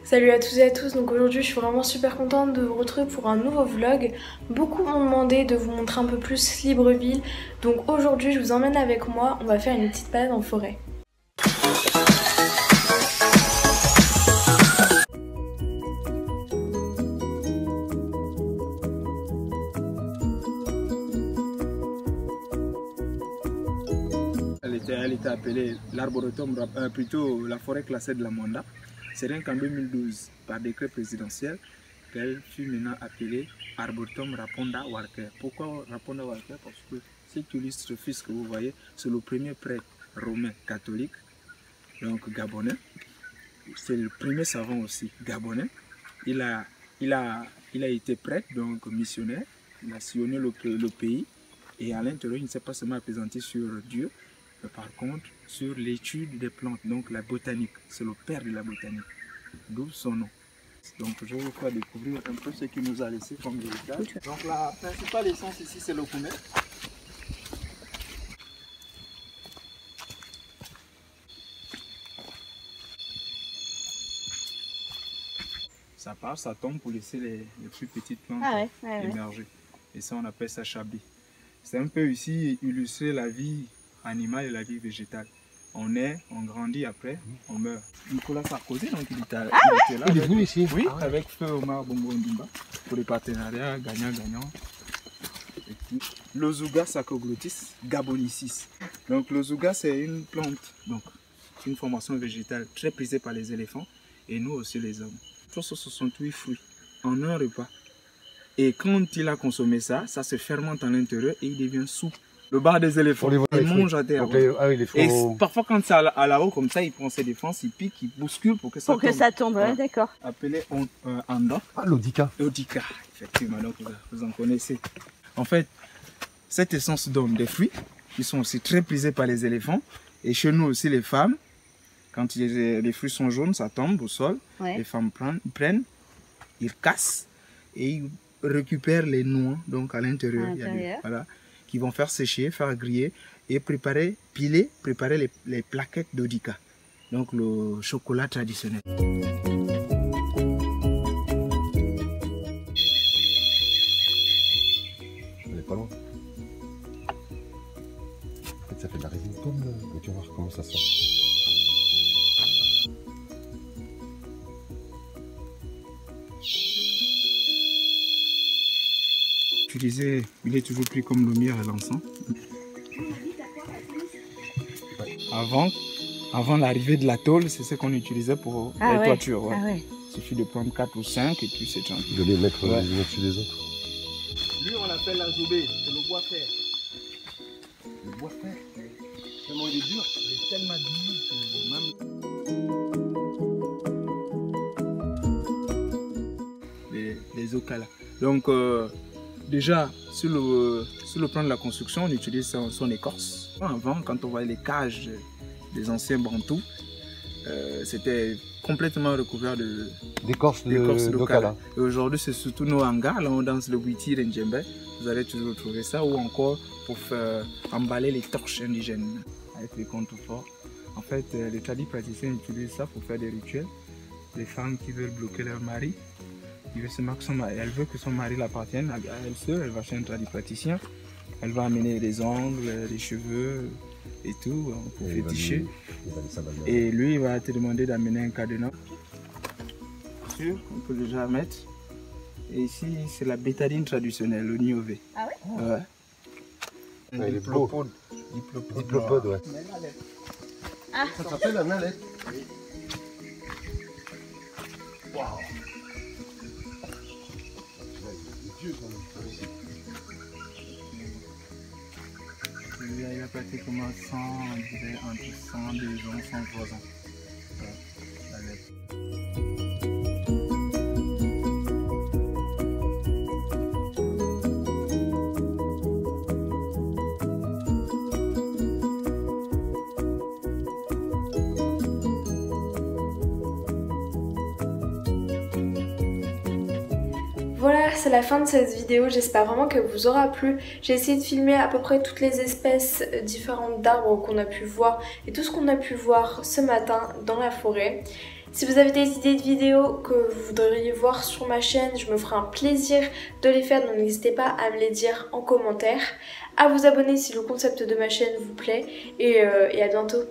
Salut à tous et à tous, donc aujourd'hui je suis vraiment super contente de vous retrouver pour un nouveau vlog. Beaucoup m'ont demandé de vous montrer un peu plus Libreville, donc aujourd'hui je vous emmène avec moi, on va faire une petite balade en forêt. Elle était appelée l'arboretum, plutôt la forêt classée de la Manda. C'est rien qu'en 2012, par décret présidentiel, qu'elle fut maintenant appelée Arboretum Raponda Walker. Pourquoi Raponda Walker? Parce que cet illustre fils que vous voyez, c'est le premier prêtre romain catholique, donc gabonais. C'est le premier savant aussi gabonais. Il a été prêtre, donc missionnaire. Il a sillonné le pays. Et à l'intérieur, il ne s'est pas seulement appesanti sur Dieu, mais par contre sur l'étude des plantes, donc la botanique. C'est le père de la botanique, d'où son nom. Donc je vais vous faire découvrir un peu ce qu'il nous a laissé comme héritage. Donc la principale essence ici, c'est le koumé. Ça part, ça tombe pour laisser les plus petites plantes émerger. Et ça, on appelle ça chabi. C'est un peu ici illustrer la vie animale et la vie végétale. On naît, on grandit, après, on meurt. Nicolas Sarkozy, donc il était là. Il est venu ici. Oui, avec Feu Omar Bongo Ondimba, pour les partenariats gagnant-gagnant. L'Ozuga sacroglotis gabonicis. Donc l'Ozuga, c'est une plante, donc c'est une formation végétale très prisée par les éléphants et nous aussi les hommes. 368 fruits en un repas. Et quand il a consommé ça, ça se fermente à l'intérieur et il devient soupe. Le bar des éléphants, il mange à terre. Et parfois quand c'est à la haut comme ça, il prend ses défenses, il pique, il bouscule pour que ça tombe. Pour que ça tombe, ouais, d'accord. Appelé Anda. Ah, l'Odica. L'Odica, effectivement, donc vous en connaissez. En fait, cette essence donne des fruits qui sont aussi très prisés par les éléphants. Et chez nous aussi, les femmes, quand les fruits sont jaunes, ça tombe au sol. Ouais. Les femmes prennent, ils cassent et ils récupèrent les noix, donc à l'intérieur. Voilà, qui vont faire sécher, faire griller et préparer les plaquettes d'Odica, donc le chocolat traditionnel. On est pas loin. En fait, ça fait de la résine comme, tu vas voir comment ça sent. Il est toujours pris comme le myrrhe à l'encens. Avant l'arrivée de la tôle, c'est ce qu'on utilisait pour les toitures. Ouais. Ah ouais. Il suffit de prendre 4 ou 5 et puis c'est tranquille. De les mettre les unes au-dessus des autres. Lui, on l'appelle l'azobé, c'est le bois fer. Le bois fer, tellement il est dur, il est tellement dur. Les okalas. Donc, déjà, sur le plan de la construction, on utilise son écorce. Avant, quand on voyait les cages des anciens bantous, c'était complètement recouvert d'écorce d'okala. Et aujourd'hui, c'est surtout nos hangars, là on danse le witi et djembe. Vous allez toujours trouver ça, ou encore pour faire emballer les torches indigènes avec les contreforts. En fait, les tradis praticiens utilisent ça pour faire des rituels. Les femmes qui veulent bloquer leur mari, elle veut que son mari l'appartienne à elle seule, elle va chez un tradipraticien, elle va amener les ongles, les cheveux et tout pour féticher. Et lui, il va te demander d'amener un cadenas. Sûr, on peut déjà mettre. Et ici, c'est la bétadine traditionnelle, le niové. Ah ouais? Ouais. Un diplopode. Diplopode, ouais. Ah. Ça s'appelle la nalette. Waouh. Il a pratiquement 100, on dirait entre 102 ans, 103 ans. Voilà, c'est la fin de cette vidéo, j'espère vraiment qu'elle vous aura plu. J'ai essayé de filmer à peu près toutes les espèces différentes d'arbres qu'on a pu voir et tout ce qu'on a pu voir ce matin dans la forêt. Si vous avez des idées de vidéos que vous voudriez voir sur ma chaîne, je me ferai un plaisir de les faire, donc n'hésitez pas à me les dire en commentaire, à vous abonner si le concept de ma chaîne vous plaît et à bientôt.